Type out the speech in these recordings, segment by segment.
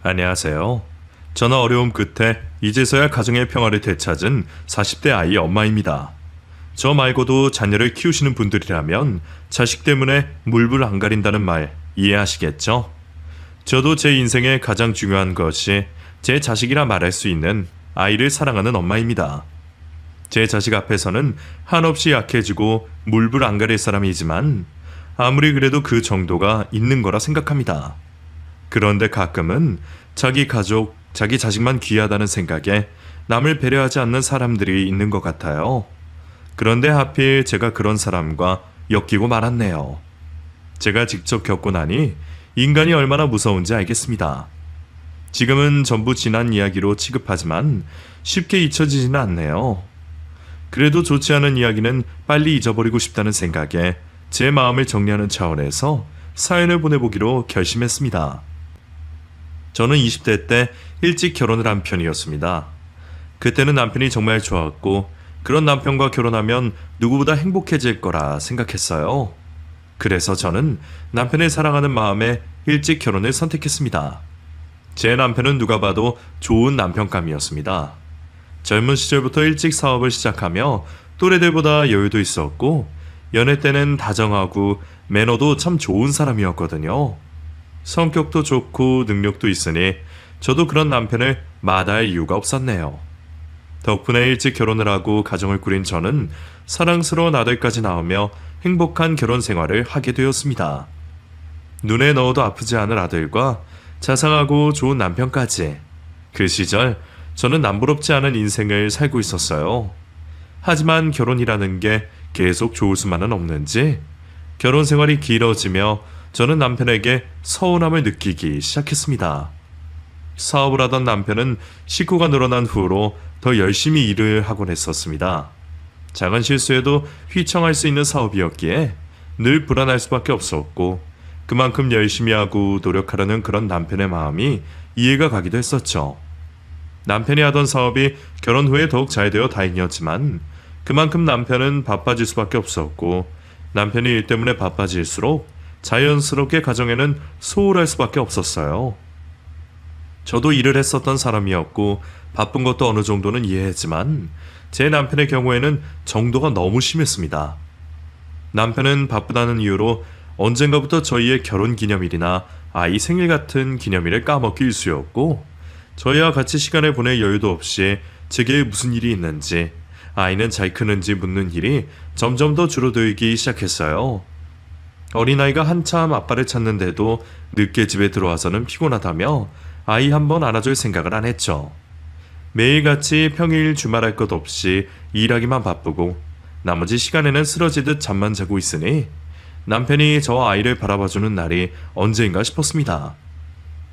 안녕하세요. 저는 어려움 끝에 이제서야 가정의 평화를 되찾은 40대 아이 엄마입니다. 저 말고도 자녀를 키우시는 분들이라면 자식 때문에 물불 안 가린다는 말 이해하시겠죠? 저도 제 인생의 가장 중요한 것이 제 자식이라 말할 수 있는 아이를 사랑하는 엄마입니다. 제 자식 앞에서는 한없이 약해지고 물불 안 가릴 사람이지만 아무리 그래도 그 정도가 있는 거라 생각합니다. 그런데 가끔은 자기 가족, 자기 자식만 귀하다는 생각에 남을 배려하지 않는 사람들이 있는 것 같아요. 그런데 하필 제가 그런 사람과 엮이고 말았네요. 제가 직접 겪고 나니 인간이 얼마나 무서운지 알겠습니다. 지금은 전부 지난 이야기로 취급하지만 쉽게 잊혀지지는 않네요. 그래도 좋지 않은 이야기는 빨리 잊어버리고 싶다는 생각에 제 마음을 정리하는 차원에서 사연을 보내보기로 결심했습니다. 저는 20대 때 일찍 결혼을 한 편이었습니다. 그때는 남편이 정말 좋았고 그런 남편과 결혼하면 누구보다 행복해질 거라 생각했어요. 그래서 저는 남편을 사랑하는 마음에 일찍 결혼을 선택했습니다. 제 남편은 누가 봐도 좋은 남편감이었습니다. 젊은 시절부터 일찍 사업을 시작하며 또래들보다 여유도 있었고 연애 때는 다정하고 매너도 참 좋은 사람이었거든요. 성격도 좋고 능력도 있으니 저도 그런 남편을 마다할 이유가 없었네요. 덕분에 일찍 결혼을 하고 가정을 꾸린 저는 사랑스러운 아들까지 낳으며 행복한 결혼 생활을 하게 되었습니다. 눈에 넣어도 아프지 않을 아들과 자상하고 좋은 남편까지. 그 시절 저는 남부럽지 않은 인생을 살고 있었어요. 하지만 결혼이라는 게 계속 좋을 수만은 없는지 결혼 생활이 길어지며 저는 남편에게 서운함을 느끼기 시작했습니다. 사업을 하던 남편은 식구가 늘어난 후로 더 열심히 일을 하곤 했었습니다. 작은 실수에도 휘청할 수 있는 사업이었기에 늘 불안할 수밖에 없었고 그만큼 열심히 하고 노력하려는 그런 남편의 마음이 이해가 가기도 했었죠. 남편이 하던 사업이 결혼 후에 더욱 잘 되어 다행이었지만 그만큼 남편은 바빠질 수밖에 없었고 남편이 일 때문에 바빠질수록 자연스럽게 가정에는 소홀할 수밖에 없었어요. 저도 일을 했었던 사람이었고 바쁜 것도 어느 정도는 이해했지만 제 남편의 경우에는 정도가 너무 심했습니다. 남편은 바쁘다는 이유로 언젠가부터 저희의 결혼기념일이나 아이 생일 같은 기념일을 까먹기 일쑤였고 저희와 같이 시간을 보낼 여유도 없이 제게 무슨 일이 있는지 아이는 잘 크는지 묻는 일이 점점 더 줄어들기 시작했어요. 어린아이가 한참 아빠를 찾는데도 늦게 집에 들어와서는 피곤하다며 아이 한번 안아줄 생각을 안 했죠. 매일같이 평일 주말할 것 없이 일하기만 바쁘고 나머지 시간에는 쓰러지듯 잠만 자고 있으니 남편이 저 아이를 바라봐주는 날이 언제인가 싶었습니다.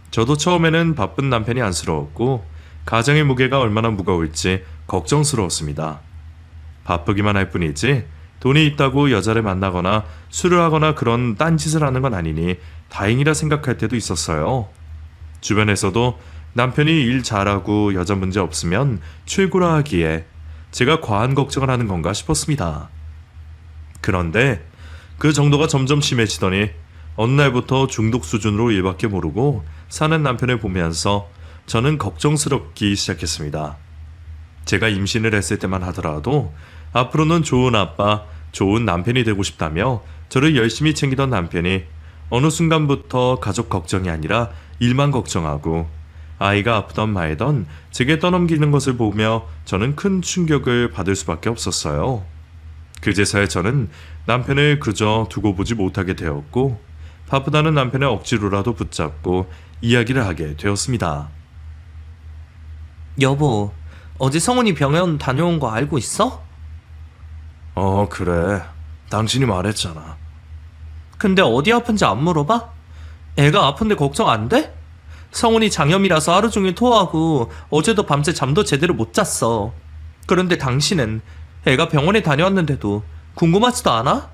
저도 처음에는 바쁜 남편이 안쓰러웠고 가정의 무게가 얼마나 무거울지 걱정스러웠습니다. 바쁘기만 할 뿐이지 돈이 있다고 여자를 만나거나 술을 하거나 그런 딴짓을 하는 건 아니니 다행이라 생각할 때도 있었어요. 주변에서도 남편이 일 잘하고 여자 문제 없으면 최고라 하기에 제가 과한 걱정을 하는 건가 싶었습니다. 그런데 그 정도가 점점 심해지더니 어느 날부터 중독 수준으로 일밖에 모르고 사는 남편을 보면서 저는 걱정스럽기 시작했습니다. 제가 임신을 했을 때만 하더라도 앞으로는 좋은 아빠, 좋은 남편이 되고 싶다며 저를 열심히 챙기던 남편이 어느 순간부터 가족 걱정이 아니라 일만 걱정하고 아이가 아프던 말던 제게 떠넘기는 것을 보며 저는 큰 충격을 받을 수밖에 없었어요. 그제서야 저는 남편을 그저 두고 보지 못하게 되었고 바쁘다는 남편의 억지로라도 붙잡고 이야기를 하게 되었습니다. 여보, 어제 성훈이 병원 다녀온 거 알고 있어? 그래. 당신이 말했잖아. 근데 어디 아픈지 안 물어봐? 애가 아픈데 걱정 안 돼? 성훈이 장염이라서 하루 종일 토하고 어제도 밤새 잠도 제대로 못 잤어. 그런데 당신은 애가 병원에 다녀왔는데도 궁금하지도 않아?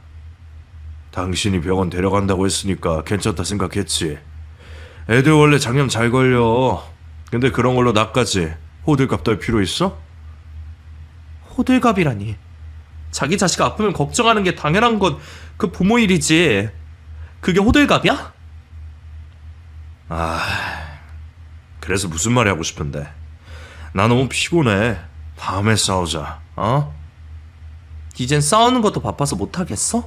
당신이 병원 데려간다고 했으니까 괜찮다 생각했지. 애들 원래 장염 잘 걸려. 근데 그런 걸로 나까지 호들갑 떨 필요 있어? 호들갑이라니. 자기 자식 아프면 걱정하는 게 당연한 건 그 부모 일이지. 그게 호들갑이야? 그래서 무슨 말이 하고 싶은데? 나 너무 피곤해. 다음에 싸우자. 어? 이젠 싸우는 것도 바빠서 못하겠어?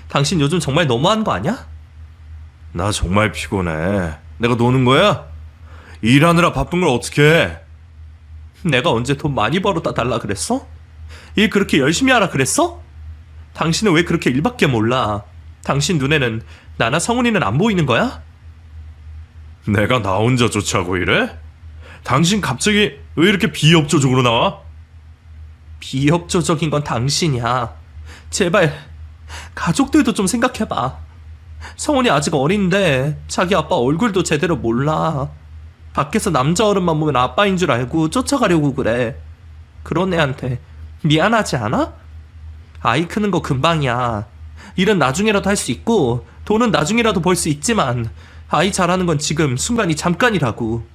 당신 요즘 정말 너무한 거 아니야? 나 정말 피곤해. 내가 노는 거야? 일하느라 바쁜 걸 어떻게 해? 내가 언제 돈 많이 벌어다 달라 그랬어? 일 그렇게 열심히 하라 그랬어? 당신은 왜 그렇게 일밖에 몰라? 당신 눈에는 나나 성훈이는 안 보이는 거야? 내가 나 혼자 조차고 이래? 당신 갑자기 왜 이렇게 비협조적으로 나와? 비협조적인 건 당신이야. 제발 가족들도 좀 생각해봐. 성훈이 아직 어린데 자기 아빠 얼굴도 제대로 몰라. 밖에서 남자 어른만 보면 아빠인 줄 알고 쫓아가려고 그래. 그런 애한테 미안하지 않아? 아이 크는 거 금방이야. 일은 나중에라도 할 수 있고 돈은 나중에라도 벌 수 있지만 아이 자라는 건 지금 순간이 잠깐이라고.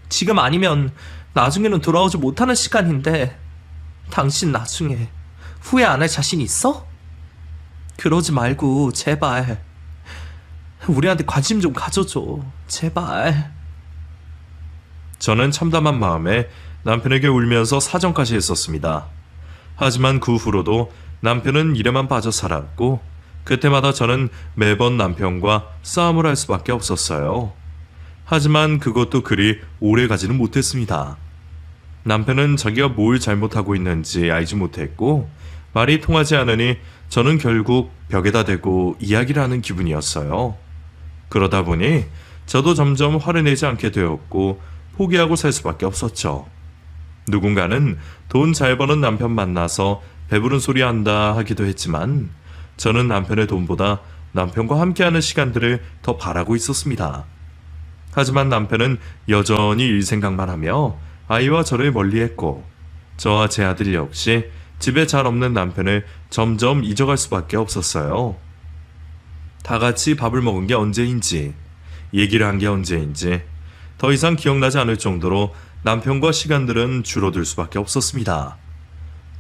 지금 아니면 나중에는 돌아오지 못하는 시간인데 당신 나중에 후회 안 할 자신 있어? 그러지 말고 제발 우리한테 관심 좀 가져줘. 제발. 저는 참담한 마음에 남편에게 울면서 사정까지 했었습니다. 하지만 그 후로도 남편은 일에만 빠져 살았고 그때마다 저는 매번 남편과 싸움을 할 수밖에 없었어요. 하지만 그것도 그리 오래 가지는 못했습니다. 남편은 자기가 뭘 잘못하고 있는지 알지 못했고 말이 통하지 않으니 저는 결국 벽에다 대고 이야기를 하는 기분이었어요. 그러다 보니 저도 점점 화를 내지 않게 되었고 포기하고 살 수밖에 없었죠. 누군가는 돈 잘 버는 남편 만나서 배부른 소리 한다 하기도 했지만 저는 남편의 돈보다 남편과 함께하는 시간들을 더 바라고 있었습니다. 하지만 남편은 여전히 일 생각만 하며 아이와 저를 멀리했고 저와 제 아들 역시 집에 잘 없는 남편을 점점 잊어갈 수밖에 없었어요. 다 같이 밥을 먹은 게 언제인지, 얘기를 한 게 언제인지 더 이상 기억나지 않을 정도로 남편과 시간들은 줄어들 수밖에 없었습니다.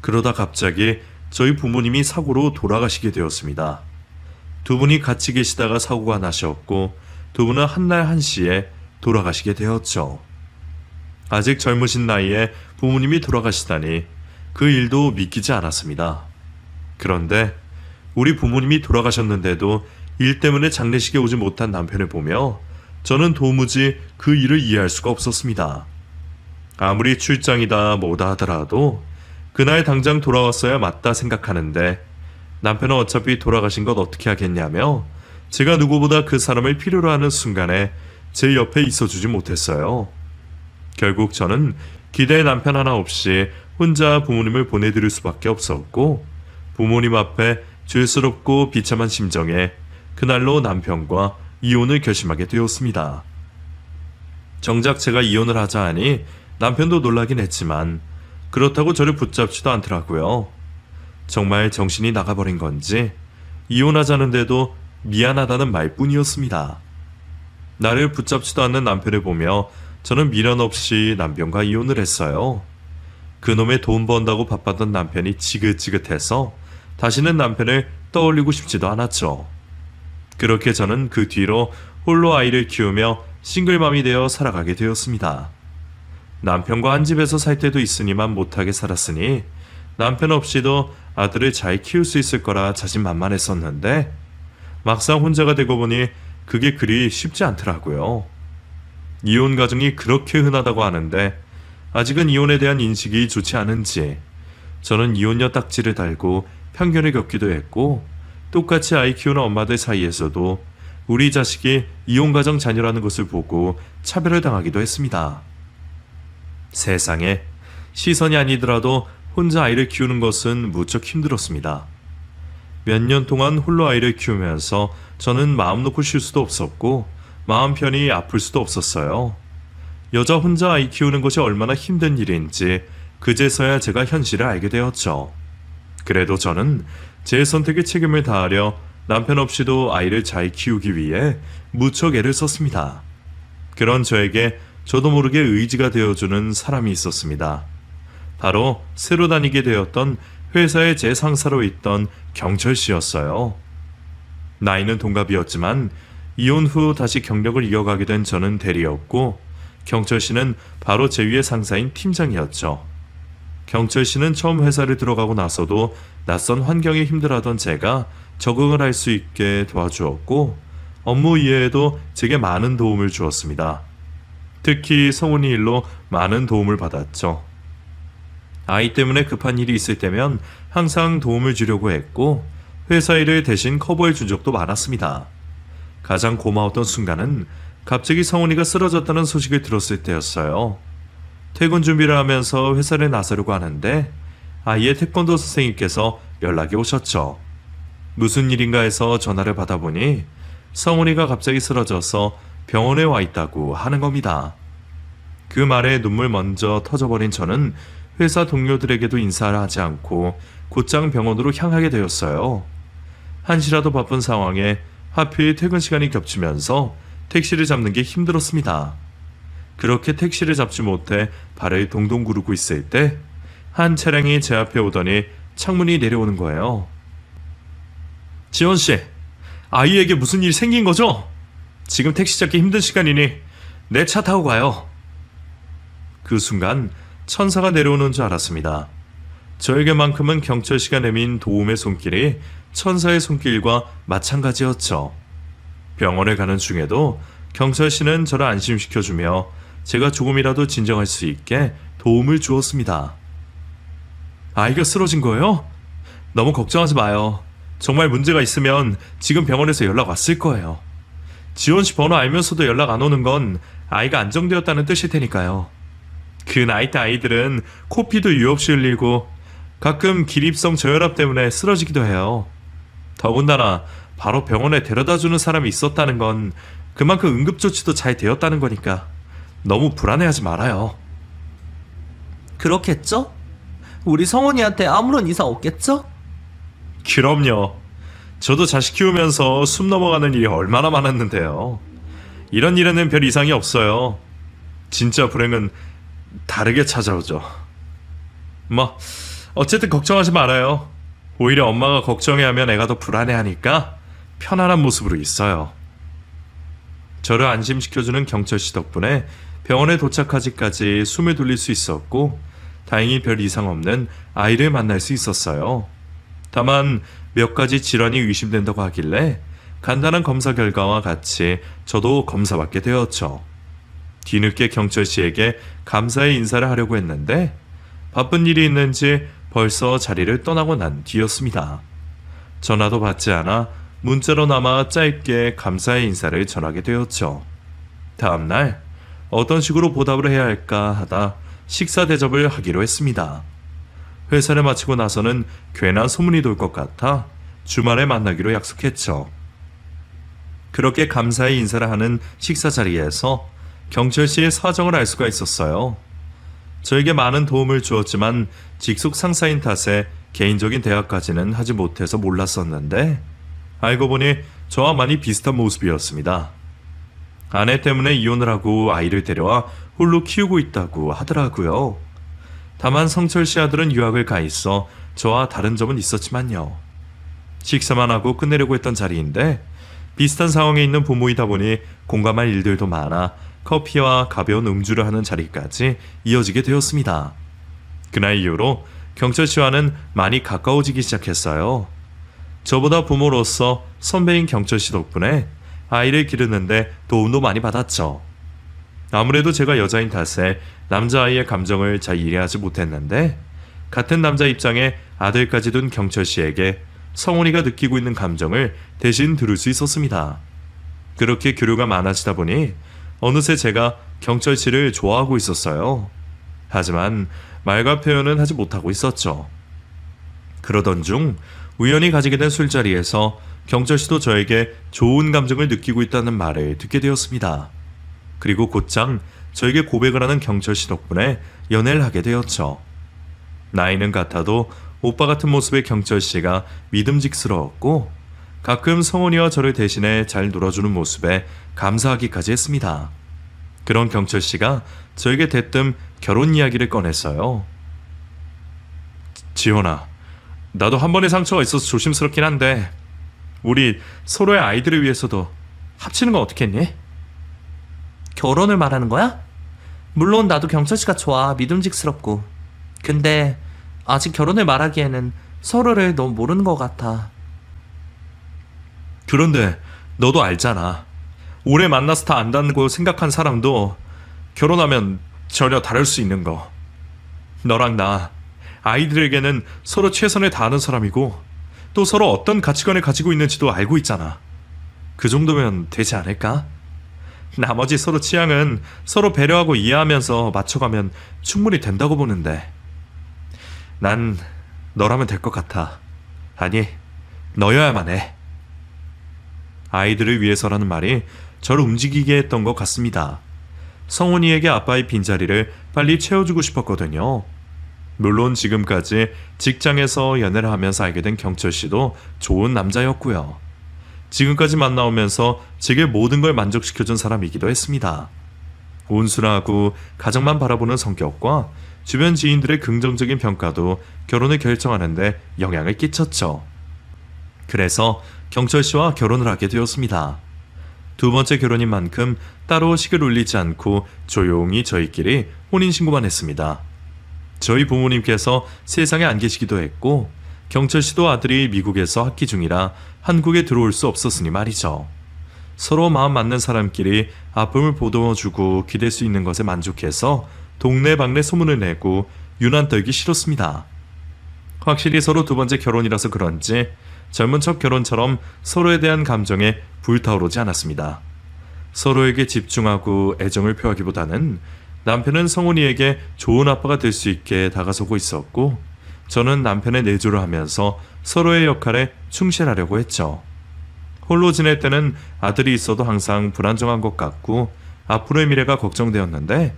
그러다 갑자기 저희 부모님이 사고로 돌아가시게 되었습니다. 두 분이 같이 계시다가 사고가 나셨고 두 분은 한날 한시에 돌아가시게 되었죠. 아직 젊으신 나이에 부모님이 돌아가시다니 그 일도 믿기지 않았습니다. 그런데 우리 부모님이 돌아가셨는데도 일 때문에 장례식에 오지 못한 남편을 보며 저는 도무지 그 일을 이해할 수가 없었습니다. 아무리 출장이다 뭐다 하더라도 그날 당장 돌아왔어야 맞다 생각하는데 남편은 어차피 돌아가신 것 어떻게 하겠냐며 제가 누구보다 그 사람을 필요로 하는 순간에 제 옆에 있어주지 못했어요. 결국 저는 기대의 남편 하나 없이 혼자 부모님을 보내드릴 수밖에 없었고 부모님 앞에 죄스럽고 비참한 심정에 그날로 남편과 이혼을 결심하게 되었습니다. 정작 제가 이혼을 하자 하니 남편도 놀라긴 했지만 그렇다고 저를 붙잡지도 않더라고요. 정말 정신이 나가버린 건지 이혼하자는데도 미안하다는 말뿐이었습니다. 나를 붙잡지도 않는 남편을 보며 저는 미련 없이 남편과 이혼을 했어요. 그놈의 돈 번다고 바빴던 남편이 지긋지긋해서 다시는 남편을 떠올리고 싶지도 않았죠. 그렇게 저는 그 뒤로 홀로 아이를 키우며 싱글맘이 되어 살아가게 되었습니다. 남편과 한 집에서 살 때도 있으니만 못하게 살았으니 남편 없이도 아들을 잘 키울 수 있을 거라 자신만만했었는데 막상 혼자가 되고 보니 그게 그리 쉽지 않더라고요. 이혼 가정이 그렇게 흔하다고 하는데 아직은 이혼에 대한 인식이 좋지 않은지 저는 이혼녀 딱지를 달고 편견을 겪기도 했고 똑같이 아이 키우는 엄마들 사이에서도 우리 자식이 이혼 가정 자녀라는 것을 보고 차별을 당하기도 했습니다. 세상에 시선이 아니더라도 혼자 아이를 키우는 것은 무척 힘들었습니다. 몇 년 동안 홀로 아이를 키우면서 저는 마음 놓고 쉴 수도 없었고 마음 편히 아플 수도 없었어요. 여자 혼자 아이 키우는 것이 얼마나 힘든 일인지 그제서야 제가 현실을 알게 되었죠. 그래도 저는 제 선택에 책임을 다하려 남편 없이도 아이를 잘 키우기 위해 무척 애를 썼습니다. 그런 저에게 저도 모르게 의지가 되어주는 사람이 있었습니다. 바로 새로 다니게 되었던 회사의 제 상사로 있던 경철 씨였어요. 나이는 동갑이었지만 이혼 후 다시 경력을 이어가게 된 저는 대리였고 경철 씨는 바로 제 위의 상사인 팀장이었죠. 경철 씨는 처음 회사를 들어가고 나서도 낯선 환경에 힘들어하던 제가 적응을 할 수 있게 도와주었고 업무 이외에도 제게 많은 도움을 주었습니다. 특히 성훈이 일로 많은 도움을 받았죠. 아이 때문에 급한 일이 있을 때면 항상 도움을 주려고 했고 회사 일을 대신 커버해 준 적도 많았습니다. 가장 고마웠던 순간은 갑자기 성훈이가 쓰러졌다는 소식을 들었을 때였어요. 퇴근 준비를 하면서 회사를 나서려고 하는데 아이의 태권도 선생님께서 연락이 오셨죠. 무슨 일인가 해서 전화를 받아보니 성훈이가 갑자기 쓰러져서 병원에 와 있다고 하는 겁니다. 그 말에 눈물 먼저 터져버린 저는 회사 동료들에게도 인사를 하지 않고 곧장 병원으로 향하게 되었어요. 한시라도 바쁜 상황에 하필 퇴근 시간이 겹치면서 택시를 잡는 게 힘들었습니다. 그렇게 택시를 잡지 못해 발을 동동 구르고 있을 때 한 차량이 제 앞에 오더니 창문이 내려오는 거예요. 지원씨, 아이에게 무슨 일이 생긴 거죠? 지금 택시 잡기 힘든 시간이니 내 차 타고 가요. 그 순간 천사가 내려오는 줄 알았습니다. 저에게만큼은 경철 씨가 내민 도움의 손길이 천사의 손길과 마찬가지였죠. 병원에 가는 중에도 경철 씨는 저를 안심시켜주며 제가 조금이라도 진정할 수 있게 도움을 주었습니다. 아이가 쓰러진 거예요? 너무 걱정하지 마요. 정말 문제가 있으면 지금 병원에서 연락 왔을 거예요. 지원 씨 번호 알면서도 연락 안 오는 건 아이가 안정되었다는 뜻일 테니까요. 그 나이 때 아이들은 코피도 이유 없이 흘리고 가끔 기립성 저혈압 때문에 쓰러지기도 해요. 더군다나 바로 병원에 데려다주는 사람이 있었다는 건 그만큼 응급조치도 잘 되었다는 거니까 너무 불안해하지 말아요. 그렇겠죠? 우리 성훈이한테 아무런 이상 없겠죠? 그럼요. 저도 자식 키우면서 숨 넘어가는 일이 얼마나 많았는데요. 이런 일에는 별 이상이 없어요. 진짜 불행은 다르게 찾아오죠. 어쨌든 걱정하지 말아요. 오히려 엄마가 걱정해하면 애가 더 불안해하니까 편안한 모습으로 있어요. 저를 안심시켜주는 경철 씨 덕분에 병원에 도착하기까지 숨을 돌릴 수 있었고 다행히 별 이상 없는 아이를 만날 수 있었어요. 다만 몇 가지 질환이 의심된다고 하길래 간단한 검사 결과와 같이 저도 검사받게 되었죠. 뒤늦게 경철 씨에게 감사의 인사를 하려고 했는데 바쁜 일이 있는지 벌써 자리를 떠나고 난 뒤였습니다. 전화도 받지 않아 문자로나마 짧게 감사의 인사를 전하게 되었죠. 다음날 어떤 식으로 보답을 해야 할까 하다 식사 대접을 하기로 했습니다. 회사를 마치고 나서는 괜한 소문이 돌 것 같아 주말에 만나기로 약속했죠. 그렇게 감사의 인사를 하는 식사 자리에서 경철 씨의 사정을 알 수가 있었어요. 저에게 많은 도움을 주었지만 직속 상사인 탓에 개인적인 대화까지는 하지 못해서 몰랐었는데 알고 보니 저와 많이 비슷한 모습이었습니다. 아내 때문에 이혼을 하고 아이를 데려와 홀로 키우고 있다고 하더라고요. 다만 성철 씨 아들은 유학을 가 있어 저와 다른 점은 있었지만요. 식사만 하고 끝내려고 했던 자리인데 비슷한 상황에 있는 부모이다 보니 공감할 일들도 많아 커피와 가벼운 음주를 하는 자리까지 이어지게 되었습니다. 그날 이후로 경철 씨와는 많이 가까워지기 시작했어요. 저보다 부모로서 선배인 경철 씨 덕분에 아이를 기르는데 도움도 많이 받았죠. 아무래도 제가 여자인 탓에 남자아이의 감정을 잘 이해하지 못했는데 같은 남자 입장에 아들까지 둔 경철 씨에게 성훈이가 느끼고 있는 감정을 대신 들을 수 있었습니다. 그렇게 교류가 많아지다 보니 어느새 제가 경철 씨를 좋아하고 있었어요. 하지만 말과 표현은 하지 못하고 있었죠. 그러던 중 우연히 가지게 된 술자리에서 경철 씨도 저에게 좋은 감정을 느끼고 있다는 말을 듣게 되었습니다. 그리고 곧장 저에게 고백을 하는 경철 씨 덕분에 연애를 하게 되었죠. 나이는 같아도 오빠 같은 모습의 경철 씨가 믿음직스러웠고 가끔 성훈이와 저를 대신해 잘 놀아주는 모습에 감사하기까지 했습니다. 그런 경철 씨가 저에게 대뜸 결혼 이야기를 꺼냈어요. 지원아, 나도 한 번의 상처가 있어서 조심스럽긴 한데 우리 서로의 아이들을 위해서도 합치는 건 어떻겠니? 결혼을 말하는 거야? 물론 나도 경철 씨가 좋아. 믿음직스럽고. 근데 아직 결혼을 말하기에는 서로를 너무 모르는 것 같아. 그런데 너도 알잖아. 오래 만나서 다 안다고 생각한 사람도 결혼하면 전혀 다를 수 있는 거. 너랑 나, 아이들에게는 서로 최선을 다하는 사람이고 또 서로 어떤 가치관을 가지고 있는지도 알고 있잖아. 그 정도면 되지 않을까? 나머지 서로 취향은 서로 배려하고 이해하면서 맞춰가면 충분히 된다고 보는데 난 너라면 될 것 같아. 아니, 너여야만 해. 아이들을 위해서라는 말이 저를 움직이게 했던 것 같습니다. 성훈이에게 아빠의 빈자리를 빨리 채워주고 싶었거든요. 물론 지금까지 직장에서 연애를 하면서 알게 된 경철 씨도 좋은 남자였고요. 지금까지 만나오면서 제게 모든 걸 만족시켜준 사람이기도 했습니다. 온순하고 가정만 바라보는 성격과 주변 지인들의 긍정적인 평가도 결혼을 결정하는데 영향을 끼쳤죠. 그래서 경철 씨와 결혼을 하게 되었습니다. 두 번째 결혼인 만큼 따로 식을 올리지 않고 조용히 저희끼리 혼인신고만 했습니다. 저희 부모님께서 세상에 안 계시기도 했고 경철 씨도 아들이 미국에서 학기 중이라 한국에 들어올 수 없었으니 말이죠. 서로 마음 맞는 사람끼리 아픔을 보듬어주고 기댈 수 있는 것에 만족해서 동네방네 소문을 내고 유난 떨기 싫었습니다. 확실히 서로 두 번째 결혼이라서 그런지 젊은 첫 결혼처럼 서로에 대한 감정에 불타오르지 않았습니다. 서로에게 집중하고 애정을 표하기보다는 남편은 성훈이에게 좋은 아빠가 될 수 있게 다가서고 있었고 저는 남편의 내조를 하면서 서로의 역할에 충실하려고 했죠. 홀로 지낼 때는 아들이 있어도 항상 불안정한 것 같고 앞으로의 미래가 걱정되었는데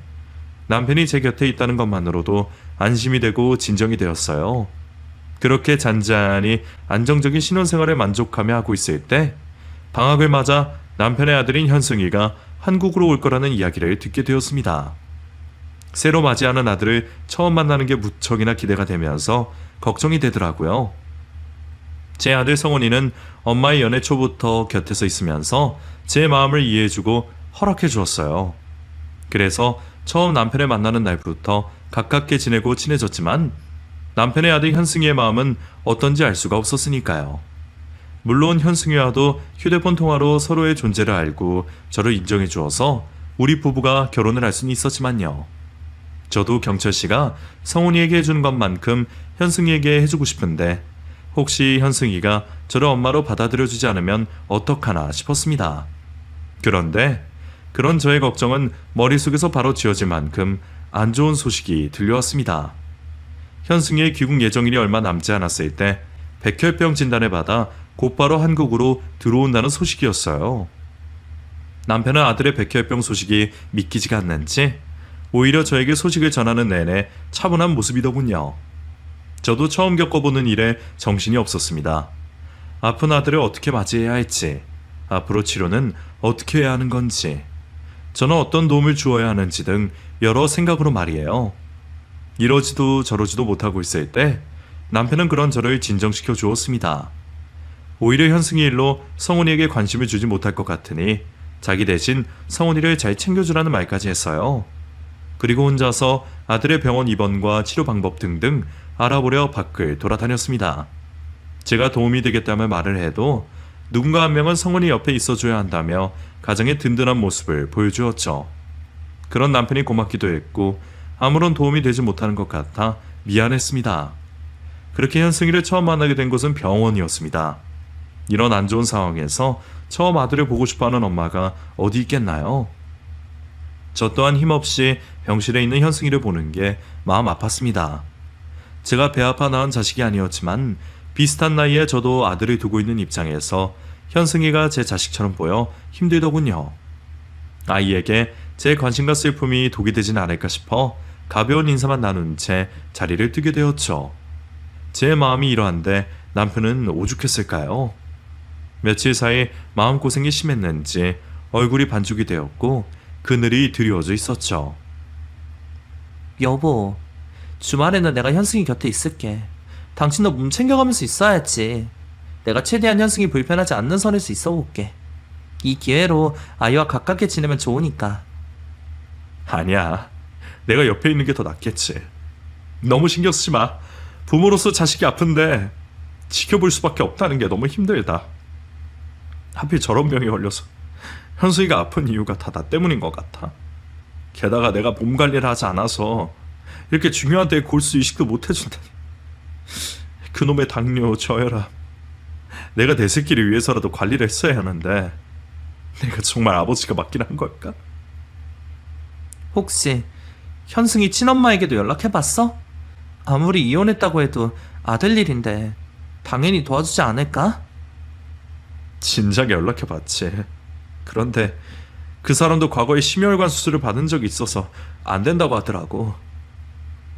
남편이 제 곁에 있다는 것만으로도 안심이 되고 진정이 되었어요. 그렇게 잔잔히 안정적인 신혼생활에 만족하며 하고 있을 때 방학을 맞아 남편의 아들인 현승이가 한국으로 올 거라는 이야기를 듣게 되었습니다. 새로 맞이하는 아들을 처음 만나는 게 무척이나 기대가 되면서 걱정이 되더라고요. 제 아들 성훈이는 엄마의 연애 초부터 곁에서 있으면서 제 마음을 이해해주고 허락해 주었어요. 그래서 처음 남편을 만나는 날부터 가깝게 지내고 친해졌지만 남편의 아들 현승이의 마음은 어떤지 알 수가 없었으니까요. 물론 현승이와도 휴대폰 통화로 서로의 존재를 알고 저를 인정해 주어서 우리 부부가 결혼을 할 수는 있었지만요. 저도 경철 씨가 성훈이에게 해주는 것만큼 현승이에게 해주고 싶은데 혹시 현승이가 저를 엄마로 받아들여주지 않으면 어떡하나 싶었습니다. 그런데 그런 저의 걱정은 머릿속에서 바로 지어질 만큼 안 좋은 소식이 들려왔습니다. 현승이의 귀국 예정일이 얼마 남지 않았을 때 백혈병 진단을 받아 곧바로 한국으로 들어온다는 소식이었어요. 남편은 아들의 백혈병 소식이 믿기지가 않는지 오히려 저에게 소식을 전하는 내내 차분한 모습이더군요. 저도 처음 겪어보는 일에 정신이 없었습니다. 아픈 아들을 어떻게 맞이해야 할지, 앞으로 치료는 어떻게 해야 하는 건지, 저는 어떤 도움을 주어야 하는지 등 여러 생각으로 말이에요. 이러지도 저러지도 못하고 있을 때 남편은 그런 저를 진정시켜 주었습니다. 오히려 현승이 일로 성훈이에게 관심을 주지 못할 것 같으니 자기 대신 성훈이를 잘 챙겨주라는 말까지 했어요. 그리고 혼자서 아들의 병원 입원과 치료 방법 등등 알아보려 밖을 돌아다녔습니다. 제가 도움이 되겠다며 말을 해도 누군가 한 명은 성훈이 옆에 있어줘야 한다며 가정의 든든한 모습을 보여주었죠. 그런 남편이 고맙기도 했고 아무런 도움이 되지 못하는 것 같아 미안했습니다. 그렇게 현승이를 처음 만나게 된 곳은 병원이었습니다. 이런 안 좋은 상황에서 처음 아들을 보고 싶어하는 엄마가 어디 있겠나요? 저 또한 힘없이 병실에 있는 현승이를 보는 게 마음 아팠습니다. 제가 배 아파 낳은 자식이 아니었지만 비슷한 나이에 저도 아들을 두고 있는 입장에서 현승이가 제 자식처럼 보여 힘들더군요. 아이에게 제 관심과 슬픔이 독이 되진 않을까 싶어 가벼운 인사만 나눈 채 자리를 뜨게 되었죠. 제 마음이 이러한데 남편은 오죽했을까요? 며칠 사이 마음고생이 심했는지 얼굴이 반죽이 되었고 그늘이 드리워져 있었죠. 여보, 주말에는 내가 현승이 곁에 있을게. 당신도 몸 챙겨가면서 있어야지. 내가 최대한 현승이 불편하지 않는 선에서 있어볼게. 이 기회로 아이와 가깝게 지내면 좋으니까. 아니야. 내가 옆에 있는 게 더 낫겠지. 너무 신경 쓰지 마. 부모로서 자식이 아픈데 지켜볼 수밖에 없다는 게 너무 힘들다. 하필 저런 병에 걸려서 현승이가 아픈 이유가 다 나 때문인 것 같아. 게다가 내가 몸 관리를 하지 않아서 이렇게 중요한 때에 골수 이식도 못 해준다니. 그놈의 당뇨, 저혈압. 내가 내 새끼를 위해서라도 관리를 했어야 하는데 내가 정말 아버지가 맞긴 한 걸까? 혹시 현승이 친엄마에게도 연락해봤어? 아무리 이혼했다고 해도 아들 일인데 당연히 도와주지 않을까? 진작에 연락해봤지. 그런데 그 사람도 과거에 심혈관 수술을 받은 적이 있어서 안 된다고 하더라고.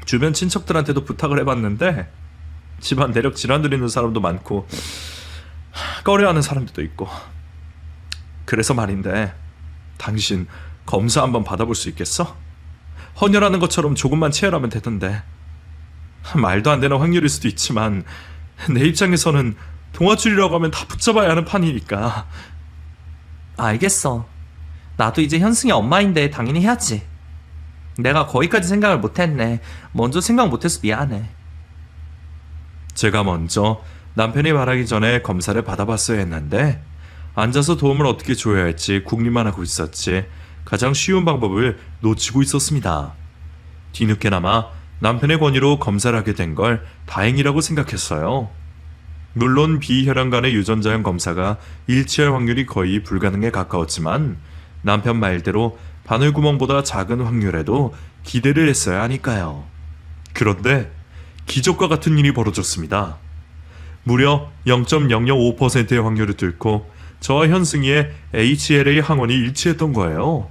주변 친척들한테도 부탁을 해봤는데 집안 내력 질환들 있는 사람도 많고 꺼려하는 사람들도 있고. 그래서 말인데 당신 검사 한번 받아볼 수 있겠어? 헌혈하는 것처럼 조금만 체열하면 되던데. 말도 안 되는 확률일 수도 있지만 내 입장에서는 동아줄이라고 하면 다 붙잡아야 하는 판이니까. 알겠어. 나도 이제 현승이 엄마인데 당연히 해야지. 내가 거기까지 생각을 못했네. 먼저 생각 못해서 미안해. 제가 먼저 남편이 말하기 전에 검사를 받아봤어야 했는데 앉아서 도움을 어떻게 줘야 할지 궁리만 하고 있었지 가장 쉬운 방법을 놓치고 있었습니다. 뒤늦게나마 남편의 권유로 검사를 하게 된 걸 다행이라고 생각했어요. 물론 비혈흔 간의 유전자형 검사가 일치할 확률이 거의 불가능에 가까웠지만 남편 말대로 바늘구멍보다 작은 확률에도 기대를 했어야 하니까요. 그런데 기적과 같은 일이 벌어졌습니다. 무려 0.005%의 확률을 뚫고 저와 현승이의 HLA 항원이 일치했던 거예요.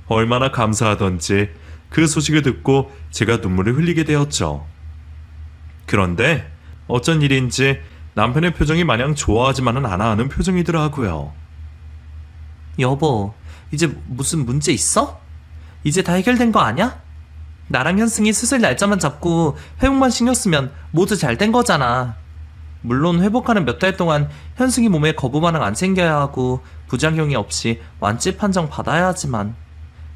얼마나 감사하던지 그 소식을 듣고 제가 눈물을 흘리게 되었죠. 그런데 어쩐 일인지 남편의 표정이 마냥 좋아하지만은 않아 하는 표정이더라고요. 여보, 이제 무슨 문제 있어? 이제 다 해결된 거 아냐? 나랑 현승이 수술 날짜만 잡고 회복만 신경 쓰면 모두 잘 된 거잖아. 물론 회복하는 몇 달 동안 현승이 몸에 거부 반응 안 생겨야 하고 부작용이 없이 완치 판정 받아야 하지만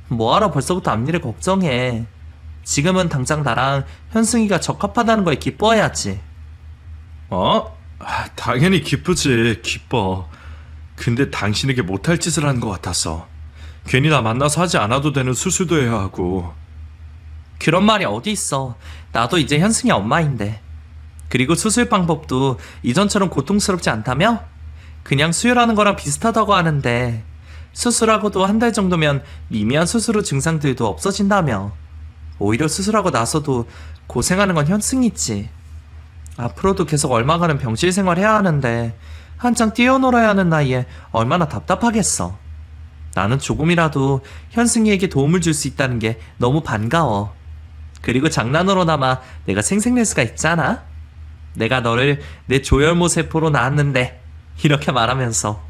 뭐하러 벌써부터 앞일을 걱정해. 지금은 당장 나랑 현승이가 적합하다는 거에 기뻐해야지. 당연히 기쁘지. 기뻐. 근데 당신에게 못할 짓을 하는 것 같아서. 괜히 나 만나서 하지 않아도 되는 수술도 해야 하고. 그런 말이 어디 있어. 나도 이제 현승이 엄마인데. 그리고 수술 방법도 이전처럼 고통스럽지 않다며? 그냥 수혈하는 거랑 비슷하다고 하는데 수술하고도 한 달 정도면 미미한 수술 후 증상들도 없어진다며. 오히려 수술하고 나서도 고생하는 건 현승이지. 앞으로도 계속 얼마간은 병실 생활해야 하는데 한창 뛰어놀아야 하는 나이에 얼마나 답답하겠어. 나는 조금이라도 현승이에게 도움을 줄 수 있다는 게 너무 반가워. 그리고 장난으로나마 내가 생색낼 수가 있잖아. 내가 너를 내 조혈모 세포로 낳았는데 이렇게 말하면서.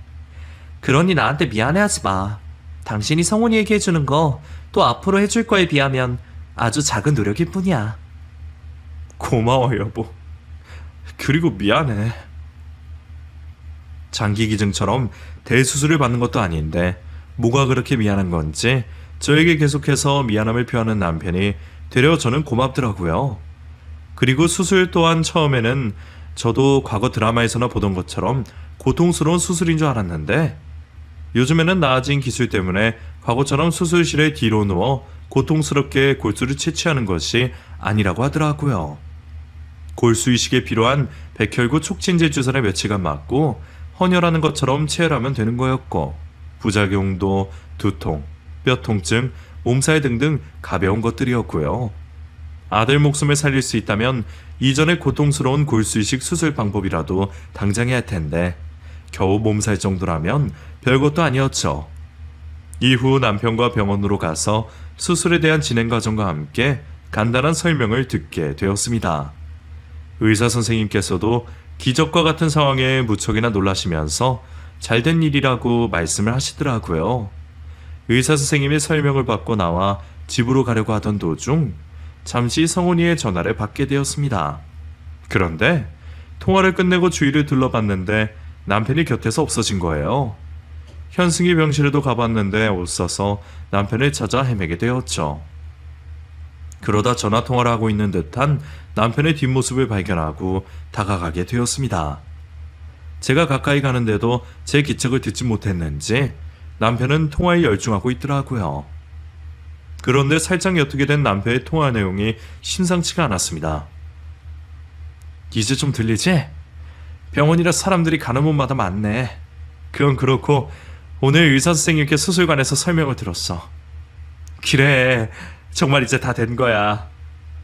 그러니 나한테 미안해하지 마. 당신이 성훈이에게 해주는 거 또 앞으로 해줄 거에 비하면 아주 작은 노력일 뿐이야. 고마워 여보. 그리고 미안해. 장기 기증처럼 대수술을 받는 것도 아닌데 뭐가 그렇게 미안한 건지 저에게 계속해서 미안함을 표하는 남편이 되려 저는 고맙더라고요. 그리고 수술 또한 처음에는 저도 과거 드라마에서나 보던 것처럼 고통스러운 수술인 줄 알았는데 요즘에는 나아진 기술 때문에 과거처럼 수술실에 뒤로 누워 고통스럽게 골수를 채취하는 것이 아니라고 하더라고요. 골수 이식에 필요한 백혈구 촉진제 주사를 며칠간 맞고 헌혈하는 것처럼 체열하면 되는 거였고 부작용도 두통, 뼈 통증, 몸살 등등 가벼운 것들이었고요. 아들 목숨을 살릴 수 있다면 이전의 고통스러운 골수 이식 수술 방법이라도 당장 해야 할 텐데 겨우 몸살 정도라면 별것도 아니었죠. 이후 남편과 병원으로 가서 수술에 대한 진행 과정과 함께 간단한 설명을 듣게 되었습니다. 의사 선생님께서도 기적과 같은 상황에 무척이나 놀라시면서 잘된 일이라고 말씀을 하시더라고요. 의사 선생님의 설명을 받고 나와 집으로 가려고 하던 도중 잠시 성훈이의 전화를 받게 되었습니다. 그런데 통화를 끝내고 주위를 둘러봤는데 남편이 곁에서 없어진 거예요. 현승이 병실에도 가봤는데 없어서 남편을 찾아 헤매게 되었죠. 그러다 전화통화를 하고 있는 듯한 남편의 뒷모습을 발견하고 다가가게 되었습니다. 제가 가까이 가는데도 제 기척을 듣지 못했는지 남편은 통화에 열중하고 있더라고요. 그런데 살짝 옅게 된 남편의 통화 내용이 심상치가 않았습니다. 이제 좀 들리지? 병원이라 사람들이 가는 곳마다 많네. 그건 그렇고 오늘 의사 선생님께 수술관에서 설명을 들었어. 그래, 정말 이제 다 된 거야.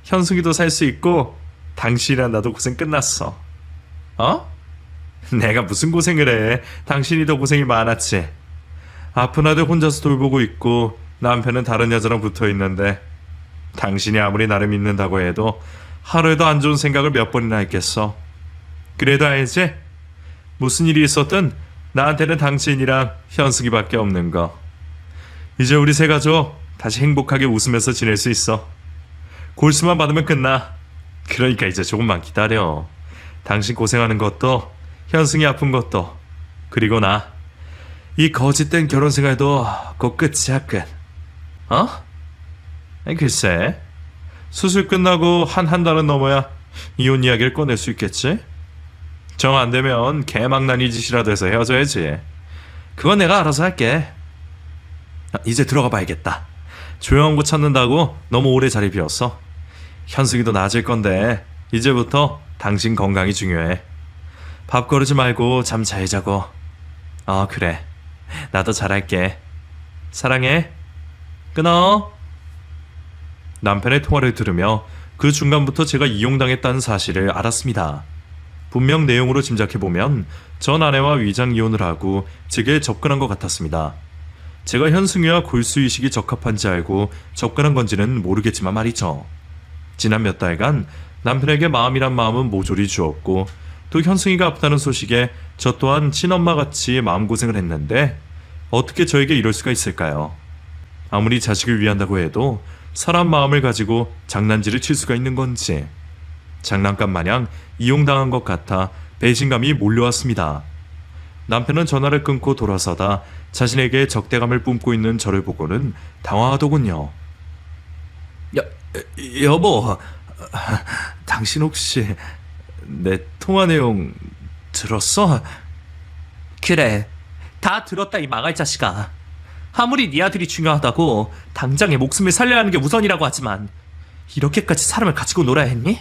현숙이도 살 수 있고 당신이랑 나도 고생 끝났어. 어? 내가 무슨 고생을 해. 당신이 더 고생이 많았지. 아픈 아들 혼자서 돌보고 있고 남편은 다른 여자랑 붙어 있는데 당신이 아무리 나를 믿는다고 해도 하루에도 안 좋은 생각을 몇 번이나 했겠어. 그래도 알지? 무슨 일이 있었든 나한테는 당신이랑 현숙이밖에 없는 거. 이제 우리 세 가족 다시 행복하게 웃으면서 지낼 수 있어. 골수만 받으면 끝나. 그러니까 이제 조금만 기다려. 당신 고생하는 것도 현승이 아픈 것도 그리고 나 이 거짓된 결혼 생활도 곧 끝이야 끝. 어? 글쎄 수술 끝나고 한 달은 넘어야 이혼 이야기를 꺼낼 수 있겠지? 정 안 되면 개망나니 짓이라도 해서 헤어져야지. 그건 내가 알아서 할게. 이제 들어가 봐야겠다. 조용한 곳 찾는다고 너무 오래 자리 비웠어. 현숙이도 나아질 건데 이제부터 당신 건강이 중요해. 밥 거르지 말고 잠 잘 자고. 그래. 나도 잘할게. 사랑해. 끊어. 남편의 통화를 들으며 그 중간부터 제가 이용당했다는 사실을 알았습니다. 분명 내용으로 짐작해보면 전 아내와 위장 이혼을 하고 제게 접근한 것 같았습니다. 제가 현승이와 골수이식이 적합한지 알고 접근한 건지는 모르겠지만 말이죠. 지난 몇 달간 남편에게 마음이란 마음은 모조리 주었고 또 현승이가 아프다는 소식에 저 또한 친엄마같이 마음고생을 했는데 어떻게 저에게 이럴 수가 있을까요? 아무리 자식을 위한다고 해도 사람 마음을 가지고 장난질을 칠 수가 있는 건지 장난감 마냥 이용당한 것 같아 배신감이 몰려왔습니다. 남편은 전화를 끊고 돌아서다 자신에게 적대감을 뿜고 있는 저를 보고는 당황하더군요. 여보, 당신 혹시 내 통화 내용 들었어? 그래, 다 들었다 이 망할 자식아. 아무리 네 아들이 중요하다고 당장에 목숨을 살려야 하는 게 우선이라고 하지만 이렇게까지 사람을 가지고 놀아야 했니?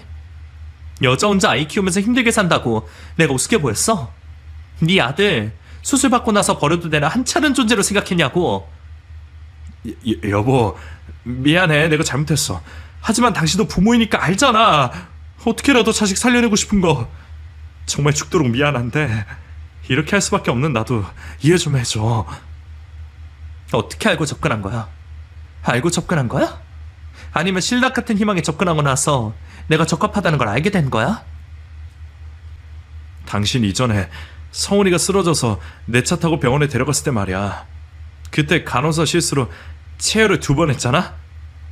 여자 혼자 아이 키우면서 힘들게 산다고 내가 우습게 보였어? 네 아들 수술받고 나서 버려도 되나 한찮은 존재로 생각했냐고. 여보, 미안해. 내가 잘못했어. 하지만 당신도 부모이니까 알잖아. 어떻게라도 자식 살려내고 싶은 거. 정말 죽도록 미안한데 이렇게 할 수밖에 없는 나도 이해 좀 해줘. 어떻게 알고 접근한 거야? 알고 접근한 거야? 아니면 신락 같은 희망에 접근하고 나서 내가 적합하다는 걸 알게 된 거야? 당신 이전에 성훈이가 쓰러져서 내 차 타고 병원에 데려갔을 때 말이야. 그때 간호사 실수로 체열을 2번 했잖아?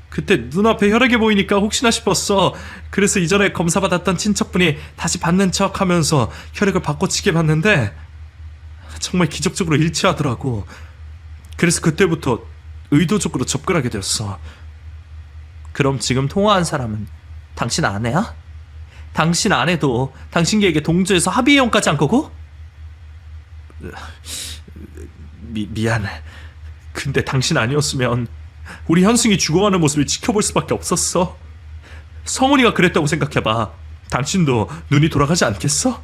그때 눈앞에 혈액이 보이니까 혹시나 싶었어. 그래서 이전에 검사 받았던 친척분이 다시 받는 척 하면서 혈액을 바꿔치기 봤는데 정말 기적적으로 일치하더라고. 그래서 그때부터 의도적으로 접근하게 되었어. 그럼 지금 통화한 사람은 당신 아내야? 당신 아내도 당신 계획에 동조해서 합의이혼까지 한 거고? 미안해. 근데 당신 아니었으면 우리 현승이 죽어가는 모습을 지켜볼 수밖에 없었어. 성훈이가 그랬다고 생각해봐. 당신도 눈이 돌아가지 않겠어?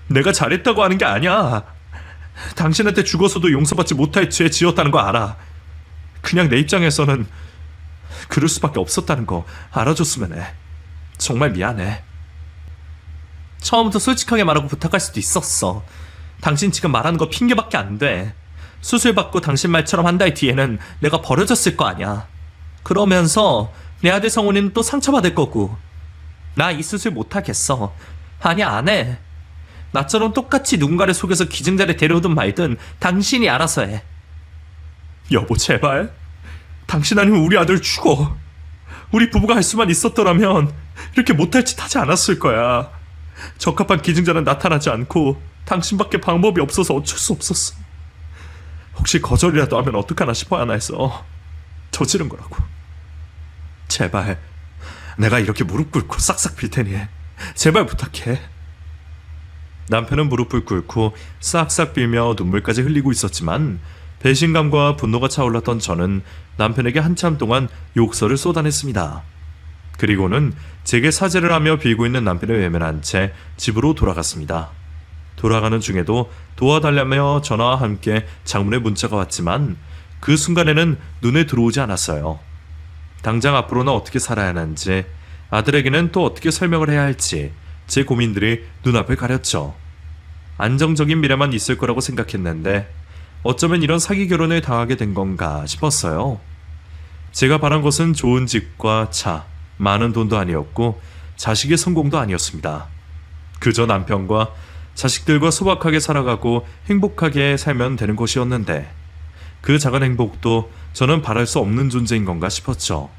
내가 잘했다고 하는 게 아니야. 당신한테 죽어서도 용서받지 못할 죄 지었다는 거 알아. 그냥 내 입장에서는 그럴 수밖에 없었다는 거 알아줬으면 해. 정말 미안해. 처음부터 솔직하게 말하고 부탁할 수도 있었어. 당신 지금 말하는 거 핑계밖에 안 돼. 수술 받고 당신 말처럼 한 달 뒤에는 내가 버려졌을 거 아니야. 그러면서 내 아들 성훈이는 또 상처받을 거고. 나 이 수술 못하겠어. 아니 안 해. 나처럼 똑같이 누군가를 속여서 기증자를 데려오든 말든 당신이 알아서 해. 여보 제발. 당신 아니면 우리 아들 죽어. 우리 부부가 할 수만 있었더라면 이렇게 못할 짓 하지 않았을 거야. 적합한 기증자는 나타나지 않고 당신밖에 방법이 없어서 어쩔 수 없었어. 혹시 거절이라도 하면 어떡하나 싶어 하나 해서 저지른 거라고. 제발, 내가 이렇게 무릎 꿇고 싹싹 빌 테니 제발 부탁해. 남편은 무릎을 꿇고 싹싹 빌며 눈물까지 흘리고 있었지만 배신감과 분노가 차올랐던 저는 남편에게 한참 동안 욕설을 쏟아냈습니다. 그리고는 제게 사죄를 하며 빌고 있는 남편을 외면한 채 집으로 돌아갔습니다. 돌아가는 중에도 도와달라며 전화와 함께 장문의 문자가 왔지만 그 순간에는 눈에 들어오지 않았어요. 당장 앞으로는 어떻게 살아야 하는지, 아들에게는 또 어떻게 설명을 해야 할지 제 고민들이 눈앞을 가렸죠. 안정적인 미래만 있을 거라고 생각했는데 어쩌면 이런 사기 결혼을 당하게 된 건가 싶었어요. 제가 바란 것은 좋은 집과 차, 많은 돈도 아니었고 자식의 성공도 아니었습니다. 그저 남편과 자식들과 소박하게 살아가고 행복하게 살면 되는 것이었는데 그 작은 행복도 저는 바랄 수 없는 존재인 건가 싶었죠.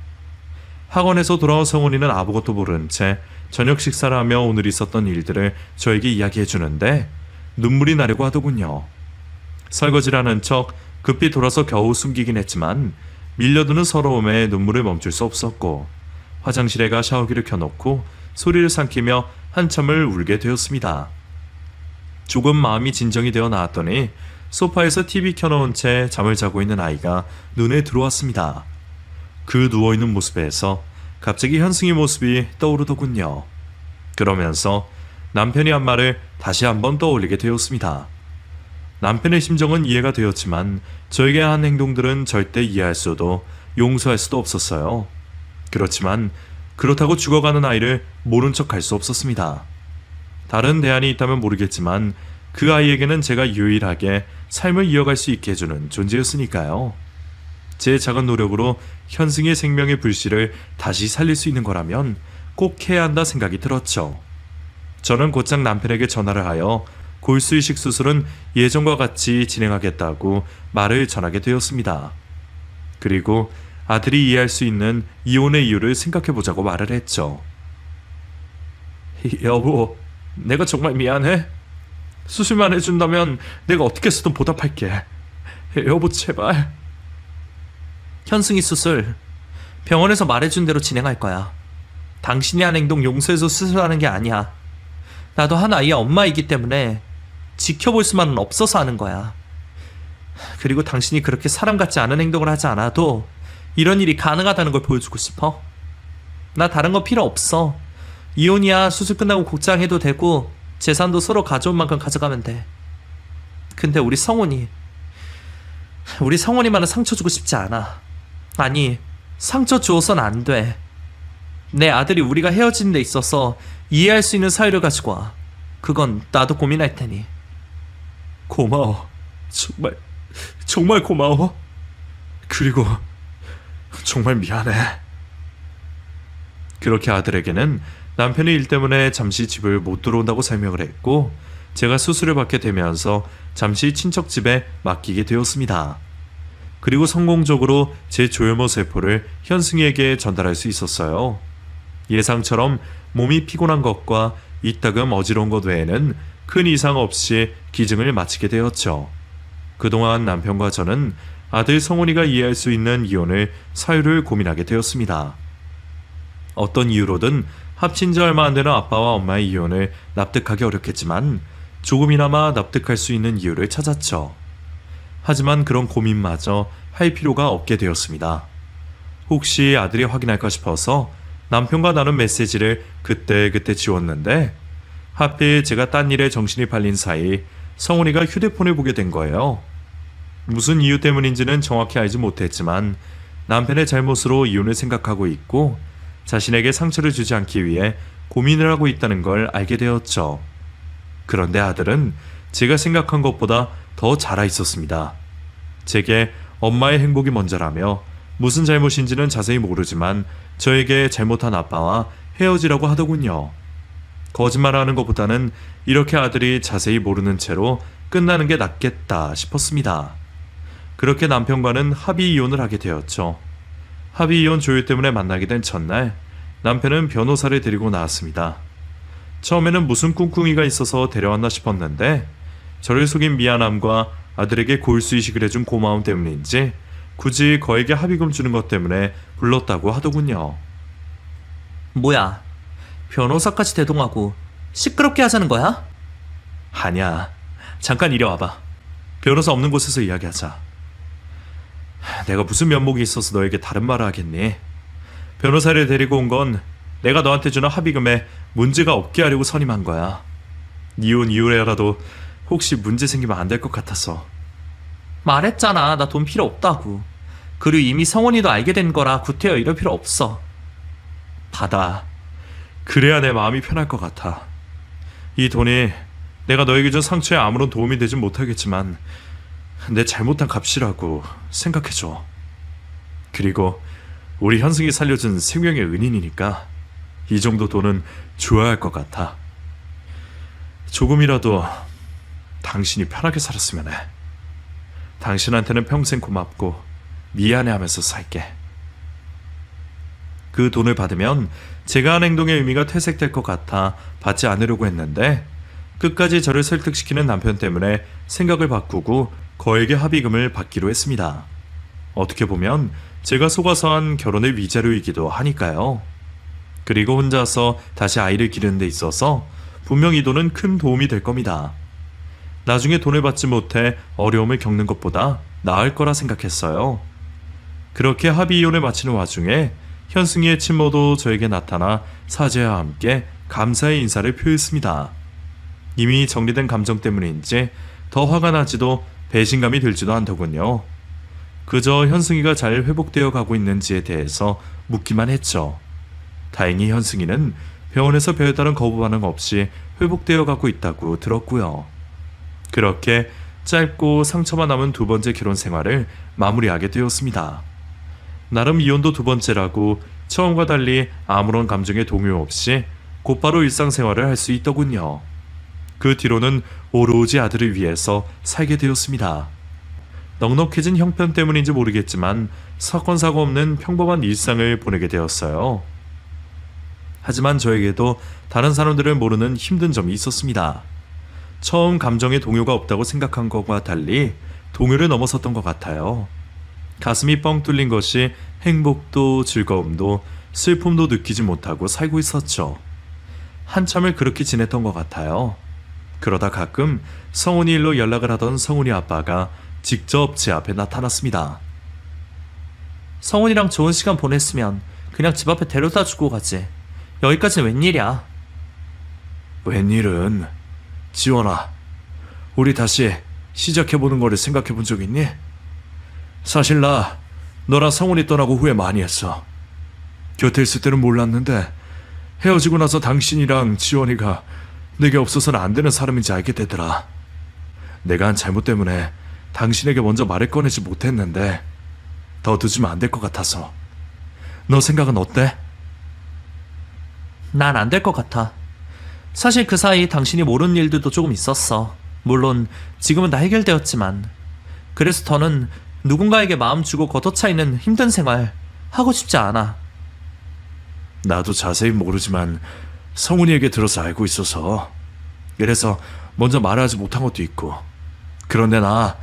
학원에서 돌아온 성훈이는 아무것도 모른 채 저녁 식사를 하며 오늘 있었던 일들을 저에게 이야기해 주는데 눈물이 나려고 하더군요. 설거지라는 척 급히 돌아서 겨우 숨기긴 했지만 밀려드는 서러움에 눈물을 멈출 수 없었고 화장실에 가 샤워기를 켜놓고 소리를 삼키며 한참을 울게 되었습니다. 조금 마음이 진정이 되어 나왔더니 소파에서 TV 켜놓은 채 잠을 자고 있는 아이가 눈에 들어왔습니다. 그 누워있는 모습에서 갑자기 현승의 모습이 떠오르더군요. 그러면서 남편이 한 말을 다시 한번 떠올리게 되었습니다. 남편의 심정은 이해가 되었지만 저에게 한 행동들은 절대 이해할 수도 용서할 수도 없었어요. 그렇지만 그렇다고 죽어가는 아이를 모른 척 할 수 없었습니다. 다른 대안이 있다면 모르겠지만 그 아이에게는 제가 유일하게 삶을 이어갈 수 있게 해주는 존재였으니까요. 제 작은 노력으로 현승의 생명의 불씨를 다시 살릴 수 있는 거라면 꼭 해야 한다 생각이 들었죠. 저는 곧장 남편에게 전화를 하여 골수이식 수술은 예전과 같이 진행하겠다고 말을 전하게 되었습니다. 그리고 아들이 이해할 수 있는 이혼의 이유를 생각해보자고 말을 했죠. 여보, 내가 정말 미안해. 수술만 해준다면 내가 어떻게 해서든 보답할게. 여보, 제발. 현승이 수술 병원에서 말해준 대로 진행할 거야. 당신이 한 행동 용서해서 수술하는 게 아니야. 나도 한 아이의 엄마이기 때문에 지켜볼 수만은 없어서 하는 거야. 그리고 당신이 그렇게 사람 같지 않은 행동을 하지 않아도 이런 일이 가능하다는 걸 보여주고 싶어. 나 다른 거 필요 없어. 이혼이야 수술 끝나고 곡장해도 되고 재산도 서로 가져온 만큼 가져가면 돼. 근데 우리 성원이만은 상처 주고 싶지 않아. 아니, 상처 주어선 안 돼. 내 아들이 우리가 헤어지는 데 있어서 이해할 수 있는 사유를 가지고 와. 그건 나도 고민할 테니. 고마워. 정말 고마워. 그리고 정말 미안해. 그렇게 아들에게는 남편이 일 때문에 잠시 집을 못 들어온다고 설명을 했고 제가 수술을 받게 되면서 잠시 친척 집에 맡기게 되었습니다. 그리고 성공적으로 제 조혈모 세포를 현승이에게 전달할 수 있었어요. 예상처럼 몸이 피곤한 것과 이따금 어지러운 것 외에는 큰 이상 없이 기증을 마치게 되었죠. 그동안 남편과 저는 아들 성훈이가 이해할 수 있는 이혼을 사유를 고민하게 되었습니다. 어떤 이유로든 합친 지 얼마 안 되는 아빠와 엄마의 이혼을 납득하기 어렵겠지만 조금이나마 납득할 수 있는 이유를 찾았죠. 하지만 그런 고민마저 할 필요가 없게 되었습니다. 혹시 아들이 확인할까 싶어서 남편과 나눈 메시지를 그때그때 지웠는데 하필 제가 딴 일에 정신이 팔린 사이 성훈이가 휴대폰을 보게 된 거예요. 무슨 이유 때문인지는 정확히 알지 못했지만 남편의 잘못으로 이혼을 생각하고 있고 자신에게 상처를 주지 않기 위해 고민을 하고 있다는 걸 알게 되었죠. 그런데 아들은 제가 생각한 것보다 더 자라 있었습니다. 제게 엄마의 행복이 먼저라며 무슨 잘못인지는 자세히 모르지만 저에게 잘못한 아빠와 헤어지라고 하더군요. 거짓말하는 것보다는 이렇게 아들이 자세히 모르는 채로 끝나는 게 낫겠다 싶었습니다. 그렇게 남편과는 합의 이혼을 하게 되었죠. 합의 이혼 조율 때문에 만나게 된 첫날 남편은 변호사를 데리고 나왔습니다. 처음에는 무슨 꿍꿍이가 있어서 데려왔나 싶었는데 저를 속인 미안함과 아들에게 골수이식을 해준 고마움 때문인지 굳이 거에게 합의금 주는 것 때문에 불렀다고 하더군요. 뭐야, 변호사까지 대동하고 시끄럽게 하자는 거야? 아니야. 잠깐 이리 와봐. 변호사 없는 곳에서 이야기하자. 내가 무슨 면목이 있어서 너에게 다른 말을 하겠니? 변호사를 데리고 온 건 내가 너한테 주는 합의금에 문제가 없게 하려고 선임한 거야. 이혼 이후에라도 혹시 문제 생기면 안 될 것 같아서. 말했잖아, 나 돈 필요 없다고. 그리고 이미 성원이도 알게 된 거라 구태여 이럴 필요 없어. 받아. 그래야 내 마음이 편할 것 같아. 이 돈이 내가 너에게 준 상처에 아무런 도움이 되진 못하겠지만 내 잘못한 값이라고 생각해줘. 그리고 우리 현승이 살려준 생명의 은인이니까 이 정도 돈은 줘야 할 것 같아. 조금이라도 당신이 편하게 살았으면 해. 당신한테는 평생 고맙고 미안해하면서 살게. 그 돈을 받으면 제가 한 행동의 의미가 퇴색될 것 같아 받지 않으려고 했는데 끝까지 저를 설득시키는 남편 때문에 생각을 바꾸고 거액의 합의금을 받기로 했습니다. 어떻게 보면 제가 속아서 한 결혼의 위자료이기도 하니까요. 그리고 혼자서 다시 아이를 기르는 데 있어서 분명 이 돈은 큰 도움이 될 겁니다. 나중에 돈을 받지 못해 어려움을 겪는 것보다 나을 거라 생각했어요. 그렇게 합의 이혼을 마치는 와중에 현승이의 친모도 저에게 나타나 사죄와 함께 감사의 인사를 표했습니다. 이미 정리된 감정 때문인지 더 화가 나지도 배신감이 들지도 않더군요. 그저 현승이가 잘 회복되어 가고 있는지에 대해서 묻기만 했죠. 다행히 현승이는 병원에서 별다른 거부 반응 없이 회복되어 가고 있다고 들었고요. 그렇게 짧고 상처만 남은 두 번째 결혼 생활을 마무리하게 되었습니다. 나름 이혼도 두 번째라고 처음과 달리 아무런 감정의 동요 없이 곧바로 일상생활을 할 수 있더군요. 그 뒤로는 오로지 아들을 위해서 살게 되었습니다. 넉넉해진 형편 때문인지 모르겠지만 사건 사고 없는 평범한 일상을 보내게 되었어요. 하지만 저에게도 다른 사람들을 모르는 힘든 점이 있었습니다. 처음 감정의 동요가 없다고 생각한 것과 달리 동요를 넘어섰던 것 같아요. 가슴이 뻥 뚫린 것이 행복도 즐거움도 슬픔도 느끼지 못하고 살고 있었죠. 한참을 그렇게 지냈던 것 같아요. 그러다 가끔 성훈이 일로 연락을 하던 성훈이 아빠가 직접 제 앞에 나타났습니다. 성훈이랑 좋은 시간 보냈으면 그냥 집 앞에 데려다 주고 가지. 여기까지는 웬일이야? 웬일은? 지원아, 우리 다시 시작해보는 거를 생각해본 적 있니? 사실 나 너랑 성훈이 떠나고 후회 많이 했어. 곁에 있을 때는 몰랐는데 헤어지고 나서 당신이랑 지원이가 내게 없어서는 안 되는 사람인지 알게 되더라. 내가 한 잘못 때문에 당신에게 먼저 말을 꺼내지 못했는데 더 늦으면 안 될 것 같아서. 너 생각은 어때? 난 안 될 것 같아. 사실 그 사이 당신이 모르는 일들도 조금 있었어. 물론 지금은 다 해결되었지만. 그래서 더는 누군가에게 마음 주고 걷어차 있는 힘든 생활 하고 싶지 않아. 나도 자세히 모르지만 성훈이에게 들어서 알고 있어서 그래서 먼저 말하지 못한 것도 있고. 그런데 나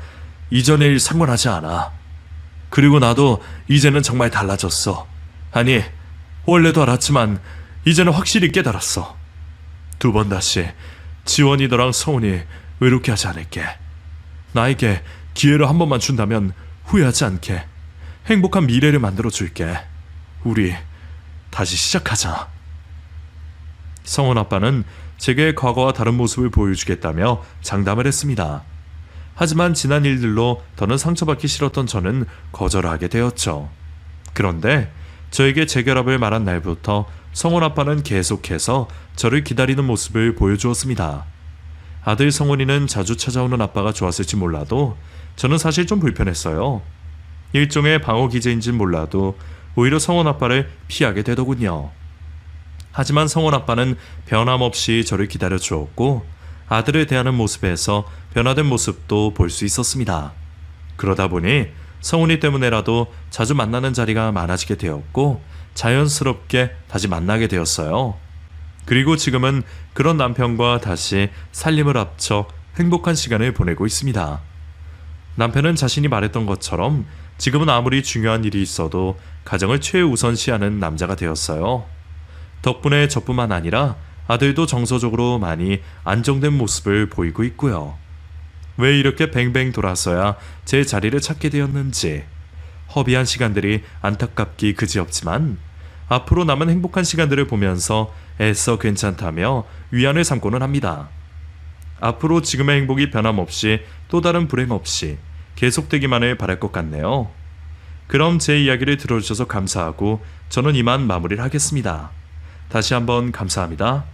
이전의 일 상관하지 않아. 그리고 나도 이제는 정말 달라졌어. 아니, 원래도 알았지만 이제는 확실히 깨달았어. 두 번 다시 지원이 너랑 성훈이 외롭게 하지 않을게. 나에게 기회를 한 번만 준다면 후회하지 않게 행복한 미래를 만들어 줄게. 우리 다시 시작하자. 성훈 아빠는 제게 과거와 다른 모습을 보여주겠다며 장담을 했습니다. 하지만 지난 일들로 더는 상처받기 싫었던 저는 거절하게 되었죠. 그런데 저에게 재결합을 말한 날부터 성훈 아빠는 계속해서 저를 기다리는 모습을 보여주었습니다. 아들 성훈이는 자주 찾아오는 아빠가 좋았을지 몰라도 저는 사실 좀 불편했어요. 일종의 방어 기제인진 몰라도 오히려 성훈 아빠를 피하게 되더군요. 하지만 성훈 아빠는 변함없이 저를 기다려 주었고 아들을 대하는 모습에서 변화된 모습도 볼 수 있었습니다. 그러다 보니 성훈이 때문에라도 자주 만나는 자리가 많아지게 되었고 자연스럽게 다시 만나게 되었어요. 그리고 지금은 그런 남편과 다시 살림을 합쳐 행복한 시간을 보내고 있습니다. 남편은 자신이 말했던 것처럼 지금은 아무리 중요한 일이 있어도 가정을 최우선시하는 남자가 되었어요. 덕분에 저뿐만 아니라 아들도 정서적으로 많이 안정된 모습을 보이고 있고요. 왜 이렇게 뱅뱅 돌아서야 제 자리를 찾게 되었는지 허비한 시간들이 안타깝기 그지없지만 앞으로 남은 행복한 시간들을 보면서 애써 괜찮다며 위안을 삼고는 합니다. 앞으로 지금의 행복이 변함없이 또 다른 불행 없이 계속되기만을 바랄 것 같네요. 그럼 제 이야기를 들어주셔서 감사하고 저는 이만 마무리를 하겠습니다. 다시 한번 감사합니다.